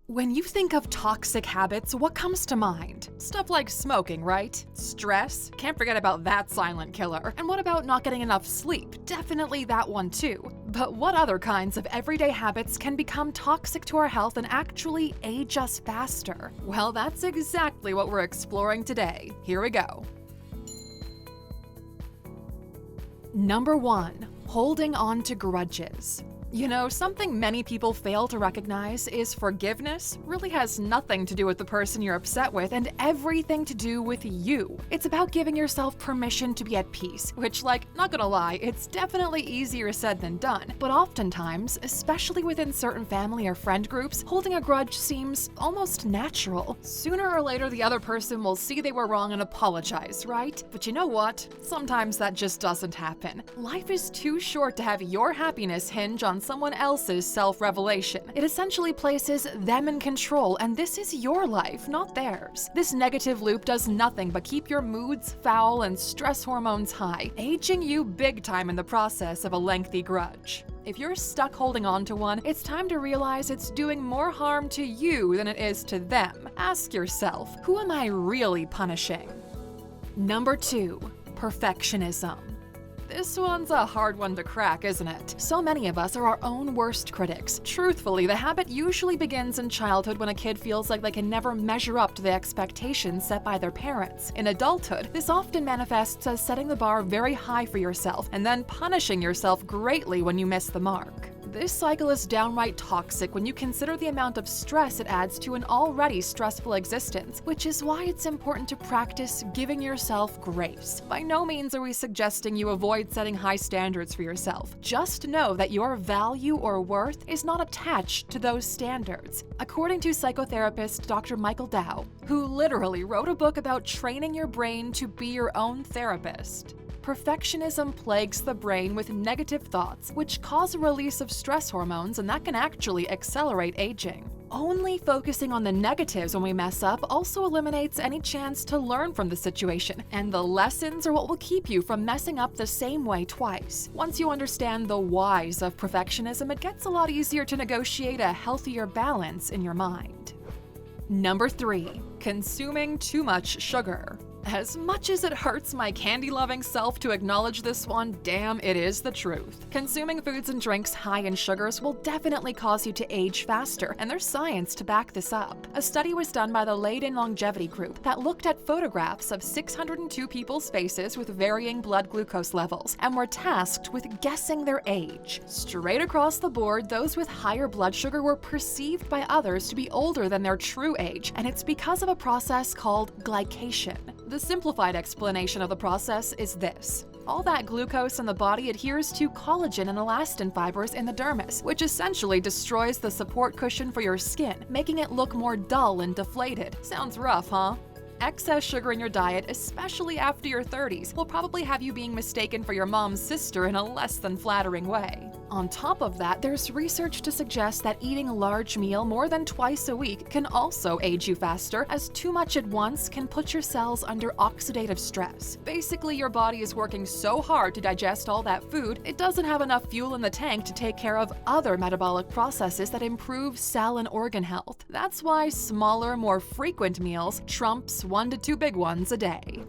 When you think of toxic habits, what comes to mind? Stuff like smoking, right? Stress? Can't forget about that silent killer. And what about not getting enough sleep? Definitely that one too. But what other kinds of everyday habits can become toxic to our health and actually age us faster? Well, that's exactly what we're exploring today. Here we go. Number 1. Holding on to grudges. You know, something many people fail to recognize is forgiveness really has nothing to do with the person you're upset with and everything to do with you. It's about giving yourself permission to be at peace, which, not gonna lie, it's definitely easier said than done. But oftentimes, especially within certain family or friend groups, holding a grudge seems almost natural. Sooner or later, the other person will see they were wrong and apologize, right? But you know what? Sometimes that just doesn't happen. Life is too short to have your happiness hinge on someone else's self-revelation. It essentially places them in control, and this is your life, not theirs. This negative loop does nothing but keep your moods foul and stress hormones high, aging you big time in the process of a lengthy grudge. If you're stuck holding on to one, it's time to realize it's doing more harm to you than it is to them. Ask yourself, who am I really punishing? Number 2. Perfectionism. This one's a hard one to crack, isn't it? So many of us are our own worst critics. Truthfully, the habit usually begins in childhood when a kid feels like they can never measure up to the expectations set by their parents. In adulthood, this often manifests as setting the bar very high for yourself and then punishing yourself greatly when you miss the mark. This cycle is downright toxic when you consider the amount of stress it adds to an already stressful existence, which is why it's important to practice giving yourself grace. By no means are we suggesting you avoid setting high standards for yourself. Just know that your value or worth is not attached to those standards. According to psychotherapist Dr. Michael Dow, who literally wrote a book about training your brain to be your own therapist, perfectionism plagues the brain with negative thoughts, which cause a release of stress hormones, and that can actually accelerate aging. Only focusing on the negatives when we mess up also eliminates any chance to learn from the situation, and the lessons are what will keep you from messing up the same way twice. Once you understand the whys of perfectionism, it gets a lot easier to negotiate a healthier balance in your mind. Number 3. Consuming too much sugar. As much as it hurts my candy-loving self to acknowledge this one, damn, it is the truth. Consuming foods and drinks high in sugars will definitely cause you to age faster, and there's science to back this up. A study was done by the Leiden Longevity Group that looked at photographs of 602 people's faces with varying blood glucose levels and were tasked with guessing their age. Straight across the board, those with higher blood sugar were perceived by others to be older than their true age, and it's because of a process called glycation. The simplified explanation of the process is this. All that glucose in the body adheres to collagen and elastin fibers in the dermis, which essentially destroys the support cushion for your skin, making it look more dull and deflated. Sounds rough, huh? Excess sugar in your diet, especially after your 30s, will probably have you being mistaken for your mom's sister in a less than flattering way. On top of that, there's research to suggest that eating a large meal more than twice a week can also age you faster, as too much at once can put your cells under oxidative stress. Basically, your body is working so hard to digest all that food, it doesn't have enough fuel in the tank to take care of other metabolic processes that improve cell and organ health. That's why smaller, more frequent meals trumps 1 to 2 big ones a day.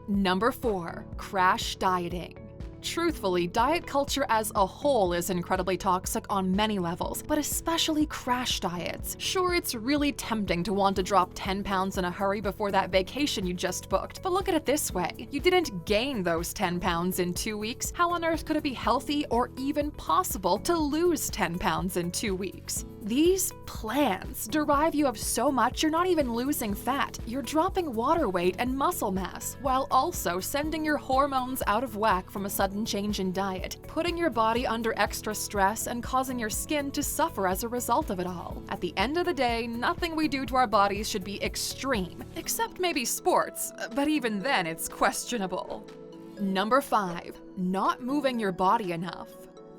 Number 4. Crash dieting. Truthfully, diet culture as a whole is incredibly toxic on many levels, but especially crash diets. Sure, it's really tempting to want to drop 10 pounds in a hurry before that vacation you just booked, but look at it this way. You didn't gain those 10 pounds in 2 weeks. How on earth could it be healthy or even possible to lose 10 pounds in 2 weeks? These plans derive you of so much you're not even losing fat. You're dropping water weight and muscle mass, while also sending your hormones out of whack from a sudden change in diet, putting your body under extra stress and causing your skin to suffer as a result of it all. At the end of the day, nothing we do to our bodies should be extreme, except maybe sports, but even then it's questionable. Number 5. Not moving your body enough.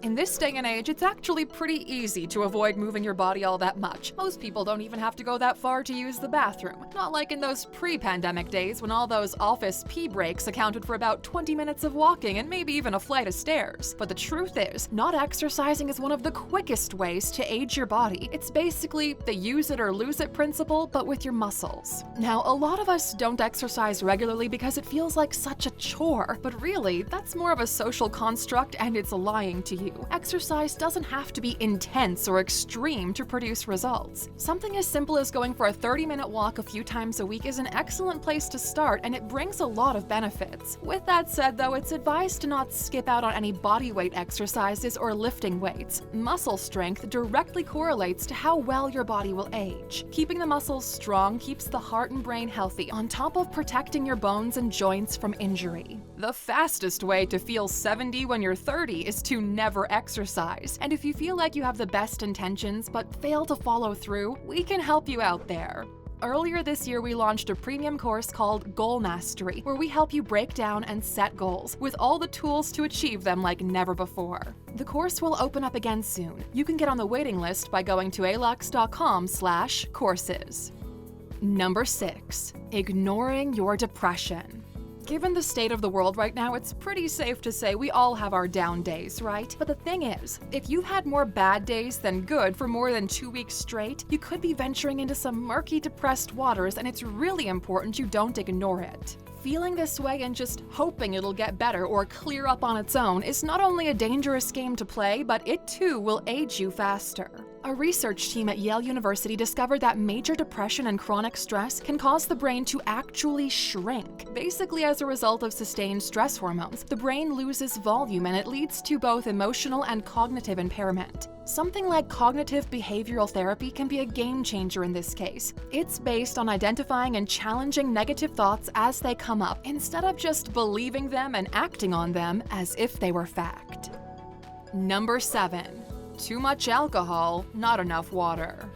In this day and age, it's actually pretty easy to avoid moving your body all that much. Most people don't even have to go that far to use the bathroom. Not like in those pre-pandemic days when all those office pee breaks accounted for about 20 minutes of walking and maybe even a flight of stairs. But the truth is, not exercising is one of the quickest ways to age your body. It's basically the use it or lose it principle, but with your muscles. Now, a lot of us don't exercise regularly because it feels like such a chore, but really, that's more of a social construct and it's lying to you. Exercise doesn't have to be intense or extreme to produce results. Something as simple as going for a 30-minute walk a few times a week is an excellent place to start, and it brings a lot of benefits. With that said, though, it's advised to not skip out on any bodyweight exercises or lifting weights. Muscle strength directly correlates to how well your body will age. Keeping the muscles strong keeps the heart and brain healthy, on top of protecting your bones and joints from injury. The fastest way to feel 70 when you're 30 is to never exercise. And if you feel like you have the best intentions but fail to follow through, we can help you out there. Earlier this year, we launched a premium course called Goal Mastery, where we help you break down and set goals with all the tools to achieve them like never before. The course will open up again soon. You can get on the waiting list by going to Alux.com/courses. Number 6. Ignoring your depression. Given the state of the world right now, it's pretty safe to say we all have our down days, right? But the thing is, if you've had more bad days than good for more than 2 weeks straight, you could be venturing into some murky, depressed waters, and it's really important you don't ignore it. Feeling this way and just hoping it'll get better or clear up on its own is not only a dangerous game to play, but it too will age you faster. A research team at Yale University discovered that major depression and chronic stress can cause the brain to actually shrink. Basically, as a result of sustained stress hormones, the brain loses volume and it leads to both emotional and cognitive impairment. Something like cognitive behavioral therapy can be a game changer in this case. It's based on identifying and challenging negative thoughts as they come up, instead of just believing them and acting on them as if they were fact. Number 7. Too much alcohol, not enough water.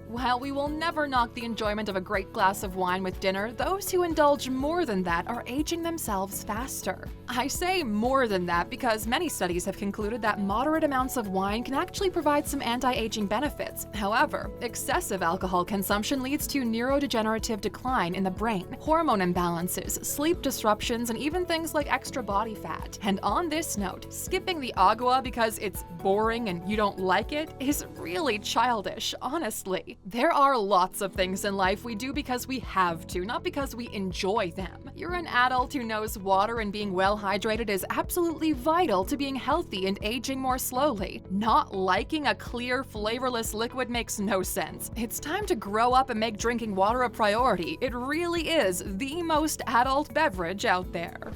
While we will never knock the enjoyment of a great glass of wine with dinner, those who indulge more than that are aging themselves faster. I say more than that because many studies have concluded that moderate amounts of wine can actually provide some anti-aging benefits. However, excessive alcohol consumption leads to neurodegenerative decline in the brain, hormone imbalances, sleep disruptions, and even things like extra body fat. And on this note, skipping the agua because it's boring and you don't like it is really childish, honestly. There are lots of things in life we do because we have to, not because we enjoy them. You're an adult who knows water and being well hydrated is absolutely vital to being healthy and aging more slowly. Not liking a clear, flavorless liquid makes no sense. It's time to grow up and make drinking water a priority. It really is the most adult beverage out there.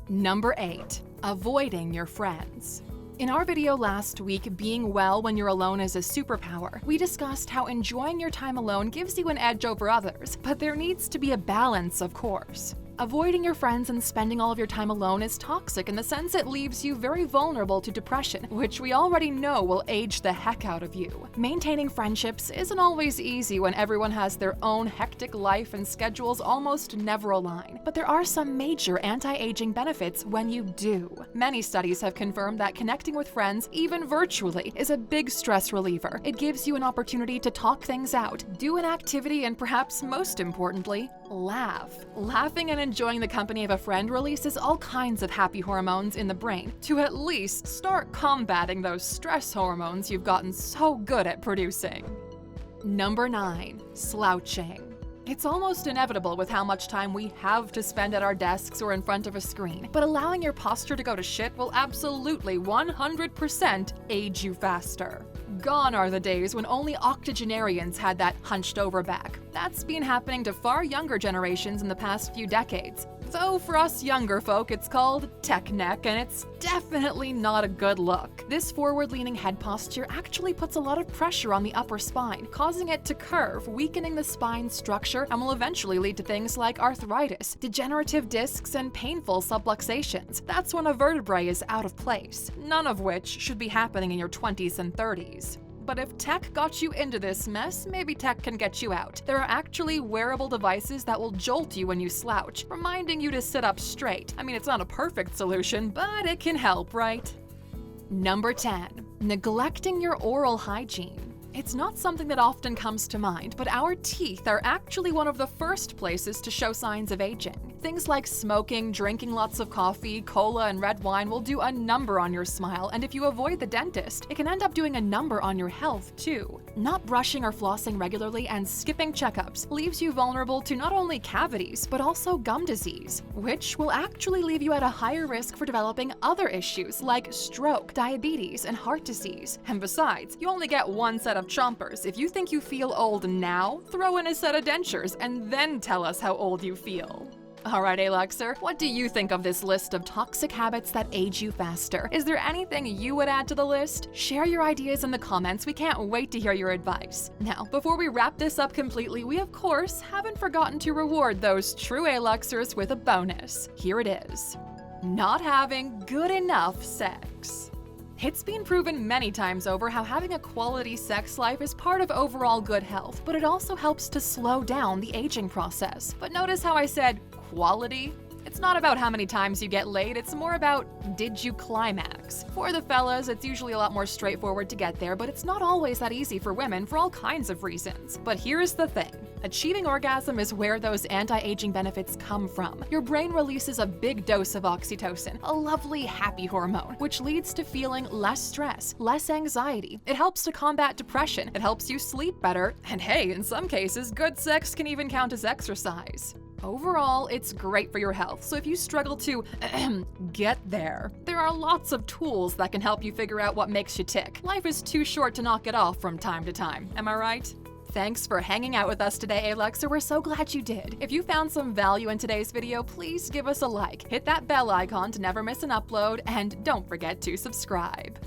Number 8. Avoiding your friends. In our video last week, Being Well When You're Alone is a Superpower, we discussed how enjoying your time alone gives you an edge over others, but there needs to be a balance, of course. Avoiding your friends and spending all of your time alone is toxic in the sense it leaves you very vulnerable to depression, which we already know will age the heck out of you. Maintaining friendships isn't always easy when everyone has their own hectic life and schedules almost never align, but there are some major anti-aging benefits when you do. Many studies have confirmed that connecting with friends, even virtually, is a big stress reliever. It gives you an opportunity to talk things out, do an activity, and perhaps most importantly, laugh. Laughing and enjoying the company of a friend releases all kinds of happy hormones in the brain to at least start combating those stress hormones you've gotten so good at producing. Number 9. Slouching. It's almost inevitable with how much time we have to spend at our desks or in front of a screen, but allowing your posture to go to shit will absolutely 100% age you faster. Gone are the days when only octogenarians had that hunched over back. That's been happening to far younger generations in the past few decades. Though for us younger folk, it's called tech neck, and it's definitely not a good look. This forward-leaning head posture actually puts a lot of pressure on the upper spine, causing it to curve, weakening the spine structure, and will eventually lead to things like arthritis, degenerative discs, and painful subluxations. That's when a vertebrae is out of place, none of which should be happening in your 20s and 30s. But if tech got you into this mess, maybe tech can get you out. There are actually wearable devices that will jolt you when you slouch, reminding you to sit up straight. I mean, it's not a perfect solution, but it can help, right? Number 10. Neglecting your oral hygiene. It's not something that often comes to mind, but our teeth are actually one of the first places to show signs of aging. Things like smoking, drinking lots of coffee, cola, and red wine will do a number on your smile, and if you avoid the dentist, it can end up doing a number on your health too. Not brushing or flossing regularly and skipping checkups leaves you vulnerable to not only cavities, but also gum disease, which will actually leave you at a higher risk for developing other issues like stroke, diabetes, and heart disease. And besides, you only get one set of chompers. If you think you feel old now, throw in a set of dentures and then tell us how old you feel. Alright, Aluxer, what do you think of this list of toxic habits that age you faster? Is there anything you would add to the list? Share your ideas in the comments. We can't wait to hear your advice. Now, before we wrap this up completely, we of course haven't forgotten to reward those true Aluxers with a bonus. Here it is. Not having good enough sex. It's been proven many times over how having a quality sex life is part of overall good health, but it also helps to slow down the aging process. But notice how I said quality? It's not about how many times you get laid, it's more about did you climax. For the fellas, it's usually a lot more straightforward to get there, but it's not always that easy for women for all kinds of reasons. But here's the thing. Achieving orgasm is where those anti-aging benefits come from. Your brain releases a big dose of oxytocin, a lovely happy hormone, which leads to feeling less stress, less anxiety. It helps to combat depression, it helps you sleep better, and hey, in some cases, good sex can even count as exercise. Overall, it's great for your health, so if you struggle to get there are lots of tools that can help you figure out what makes you tick. Life is too short to knock it off from time to time, am I right? Thanks for hanging out with us today, Aluxer. We're so glad you did. If you found some value in today's video, please give us a like, hit that bell icon to never miss an upload, and don't forget to subscribe.